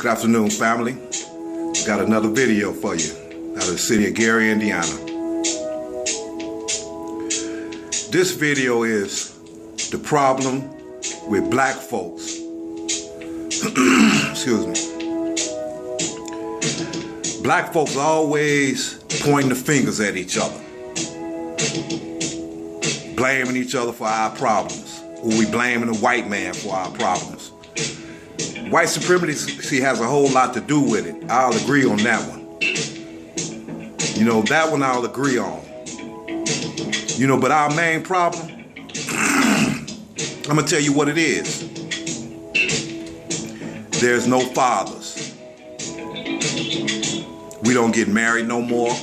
Good afternoon, family. Got another video for you out of the city of Gary, Indiana. This video is the problem with black folks. Excuse me. Black folks always pointing the fingers at each other, blaming each other for our problems, or we blaming the white man for our problems. White supremacy has a whole lot to do with it. I'll agree on that one. You know, that one I'll agree on. You know, but our main problem, I'm gonna tell you what it is. There's no fathers. We don't get married no more.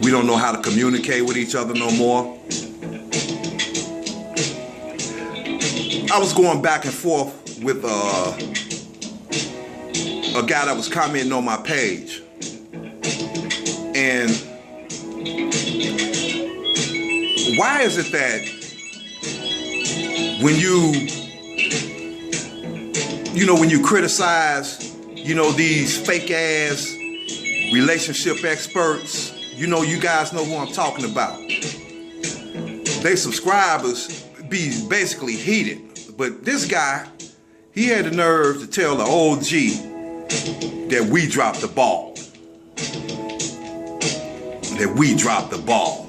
We don't know how to communicate with each other no more. I was going back and forth with a guy that was commenting on my page, and why is it that when you criticize, these fake ass relationship experts, you guys know who I'm talking about. They subscribers be basically heated, but this guy, he had the nerve to tell the OG that we dropped the ball. That we dropped the ball.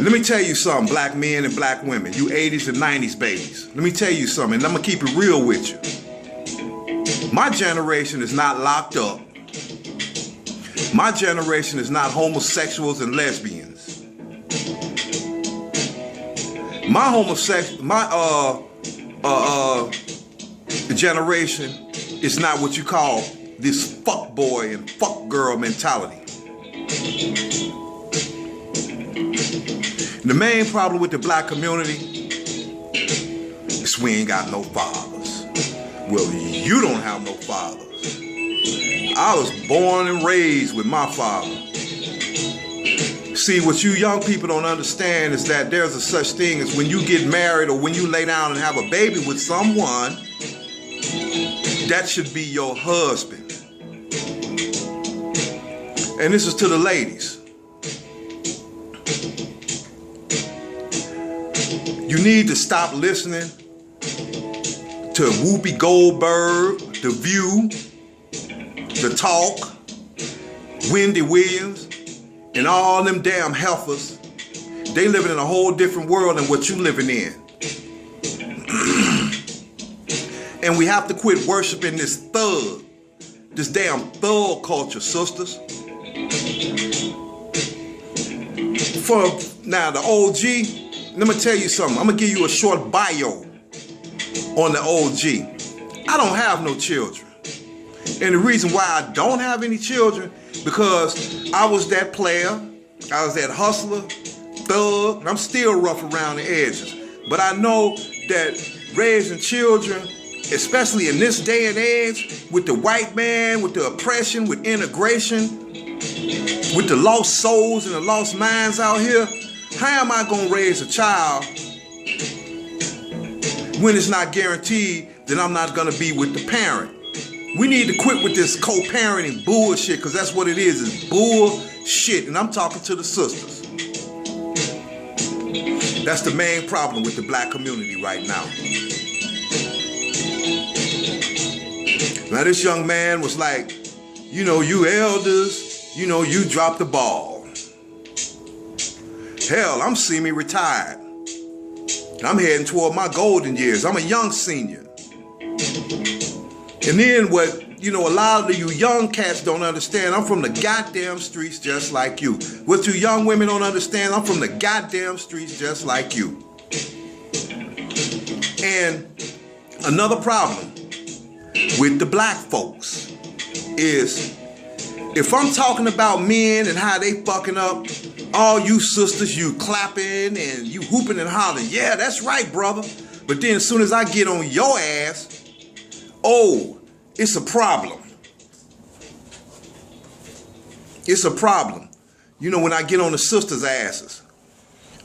Let me tell you something, black men and black women, you 80s and 90s babies. Let me tell you something, and I'm gonna keep it real with you. My generation is not locked up. My generation is not homosexuals and lesbians. The generation is not what you call this fuck boy and fuck girl mentality. The main problem with the black community is we ain't got no fathers. Well, you don't have no fathers. I was born and raised with my father. See, what you young people don't understand is that there's a such thing as when you get married or when you lay down and have a baby with someone, that should be your husband. And this is to the ladies. You need to stop listening to Whoopi Goldberg, The View, The Talk, Wendy Williams, and all them damn heifers. They living in a whole different world than what you living in. And we have to quit worshiping this damn thug culture, sisters. For now, the OG, let me tell you something. I'm gonna give you a short bio on the OG. I don't have no children. And the reason why I don't have any children, because I was that player, I was that hustler, thug, and I'm still rough around the edges. But I know that raising children, especially in this day and age, with the white man, with the oppression, with integration, with the lost souls and the lost minds out here, how am I gonna raise a child when it's not guaranteed that I'm not gonna be with the parent? We need to quit with this co-parenting bullshit, because that's what it is. It's bullshit. And I'm talking to the sisters. That's the main problem with the black community right now. Now this young man was like, you elders, you dropped the ball. Hell, I'm semi-retired. I'm heading toward my golden years. I'm a young senior. And then what, a lot of you young cats don't understand, I'm from the goddamn streets just like you. What you young women don't understand, I'm from the goddamn streets just like you. And another problem with the black folks is, if I'm talking about men and how they fucking up, all you sisters, you clapping and you hooping and hollering, yeah, that's right, brother. But then as soon as I get on your ass, oh, it's a problem. It's a problem. When I get on the sisters' asses.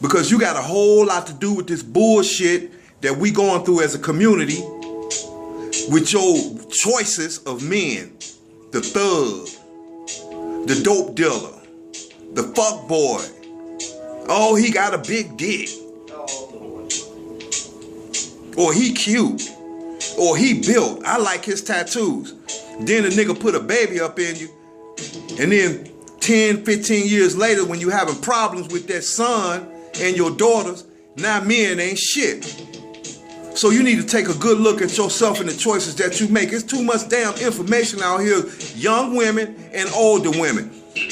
Because you got a whole lot to do with this bullshit that we going through as a community. with your choices of men, the thug, the dope dealer, the fuck boy. Oh, he got a big dick. Or he cute. Or he built. I like his tattoos. Then the nigga put a baby up in you. And then 10, 15 years later, when you having problems with that son and your daughters, now men ain't shit. So you need to take a good look at yourself and the choices that you make. It's too much damn information out here, young women and older women,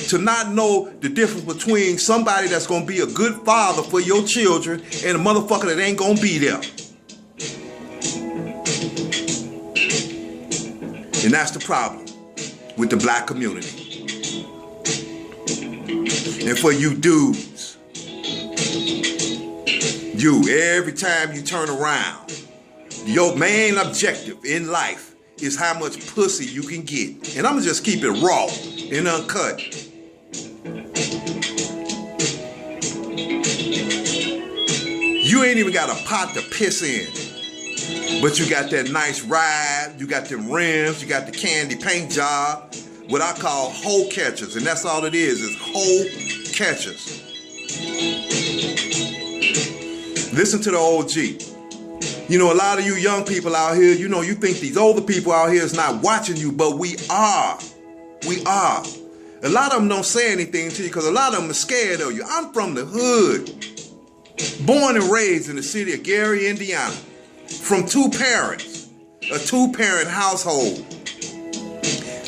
to not know the difference between somebody that's gonna be a good father for your children and a motherfucker that ain't gonna be there. And that's the problem with the black community. And for you dudes, every time you turn around, your main objective in life is how much pussy you can get. And I'm gonna just keep it raw and uncut. You ain't even got a pot to piss in, but you got that nice ride, you got them rims, you got the candy paint job, what I call hoe catchers, and that's all it is hoe catchers. Listen to the OG. You know, a lot of you young people out here, you know, you think these older people out here is not watching you, but we are. We are. A lot of them don't say anything to you because a lot of them are scared of you. I'm from the hood. Born and raised in the city of Gary, Indiana. From two parents. A two-parent household.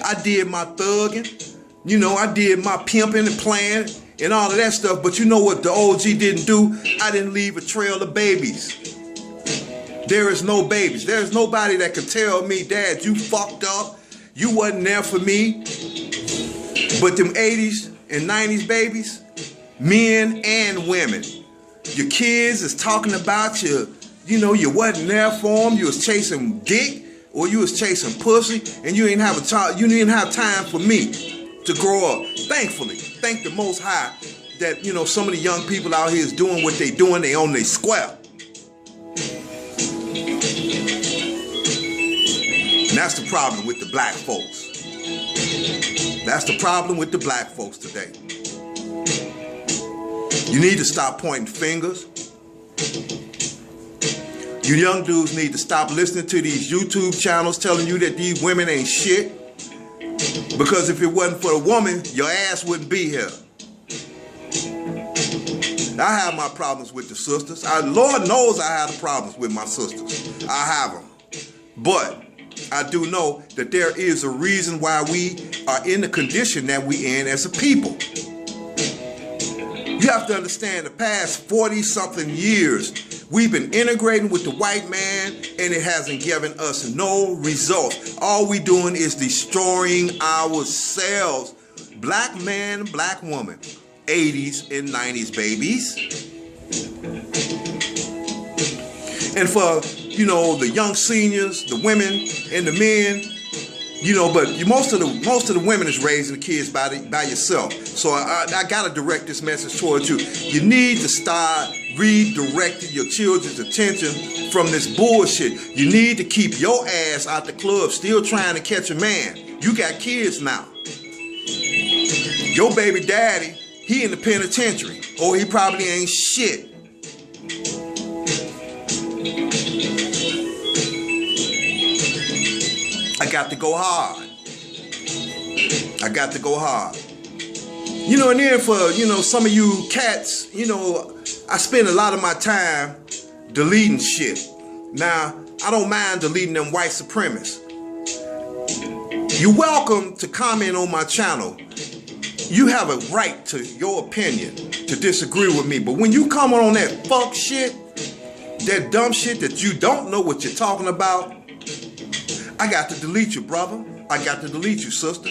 I did my thugging. You know, I did my pimping and playing and all of that stuff. But you know what the OG didn't do? I didn't leave a trail of babies. There is no babies. There's nobody that can tell me, Dad, you fucked up. You wasn't there for me. But them 80s and 90s babies, men and women, your kids is talking about you. You know, you wasn't there for them. You was chasing dick or you was chasing pussy, and you didn't have a child. You didn't have time for me to grow up. Thankfully, thank the Most High that, you know, some of the young people out here is doing what they doing. They on their square. And that's the problem with the black folks. That's the problem with the black folks today. You need to stop pointing fingers. You young dudes need to stop listening to these YouTube channels telling you that these women ain't shit. Because if it wasn't for the woman, your ass wouldn't be here. I have my problems with the sisters. Lord knows I have the problems with my sisters. I have them. But I do know that there is a reason why we are in the condition that we in as a people. You have to understand the past 40-something years, we've been integrating with the white man and it hasn't given us no results. All we doing is destroying ourselves. Black man, black woman, 80s and 90s babies. And for, you know, the young seniors, the women and the men, you know, but most of the women is raising the kids by yourself. So I gotta direct this message towards you. You need to start redirecting your children's attention from this bullshit. You need to keep your ass out the club, still trying to catch a man. You got kids now. Your baby daddy, he in the penitentiary, or he probably ain't shit. I got to go hard. I got to go hard. You know, and then for, you know, some of you cats, you know, I spend a lot of my time deleting shit. Now, I don't mind deleting them white supremacists. You're welcome to comment on my channel. You have a right to your opinion, to disagree with me. But when you come on that fuck shit, that dumb shit that you don't know what you're talking about, I got to delete you, brother. I got to delete you, sister.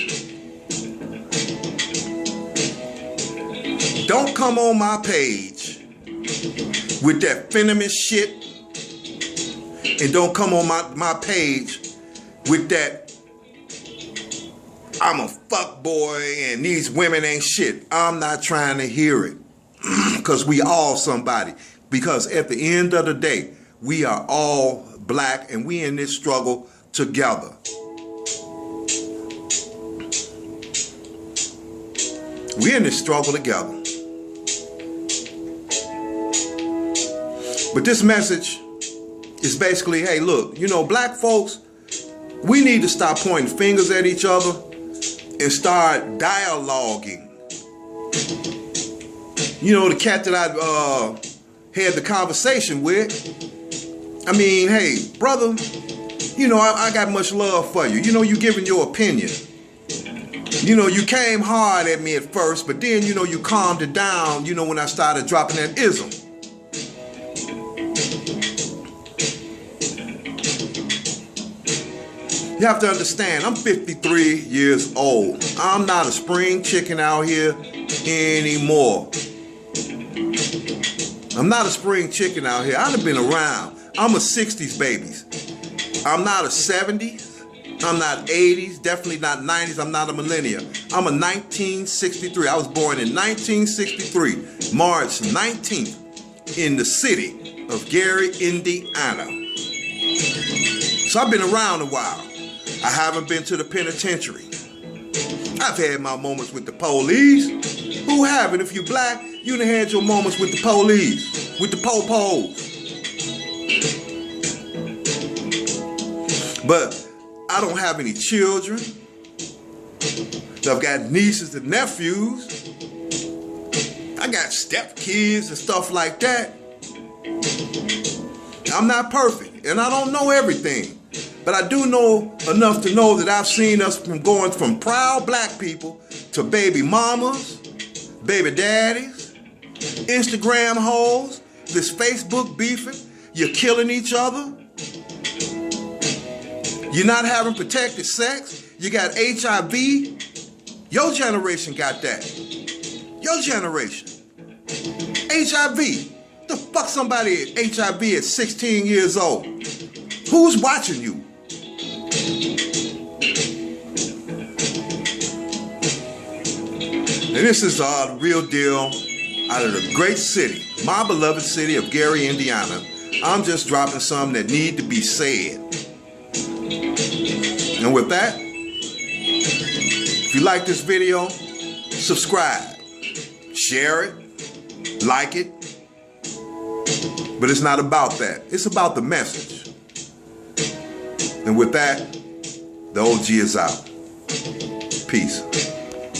Don't come on my page with that venomous shit. And don't come on my page with that I'm a fuck boy and these women ain't shit. I'm not trying to hear it. Because we all somebody. Because at the end of the day, we are all black and we in this struggle together. We're in this struggle together. But this message is basically, hey, look, you know, black folks, we need to stop pointing fingers at each other and start dialoguing. You know, the cat that I had the conversation with, I mean, hey, brother, you know, I got much love for you. You know, you giving your opinion. You know, you came hard at me at first, but then, you know, you calmed it down, you know, when I started dropping that ism. You have to understand, I'm 53 years old. I'm not a spring chicken out here anymore. I'm not a spring chicken out here. I've been around. I'm a 60s baby. I'm not a 70s. I'm not 80s. Definitely not 90s. I'm not a millennial. I'm a 1963. I was born in 1963, March 19th, in the city of Gary, Indiana. So I've been around a while. I haven't been to the penitentiary. I've had my moments with the police. Who haven't? If you're black, you done had your moments with the police, with the po-pos. But I don't have any children. I've got nieces and nephews. I got stepkids and stuff like that. I'm not perfect, and I don't know everything. But I do know enough to know that I've seen us from going from proud black people to baby mamas, baby daddies, Instagram hoes, this Facebook beefing, you're killing each other. You're not having protected sex. You got HIV. Your generation got that. Your generation. HIV. The fuck somebody HIV at 16 years old? Who's watching you? And this is the real deal out of the great city, my beloved city of Gary, Indiana. I'm just dropping something that need to be said. And with that, if you like this video, subscribe, share it, like it. But it's not about that. It's about the message. And with that, the OG is out. Peace.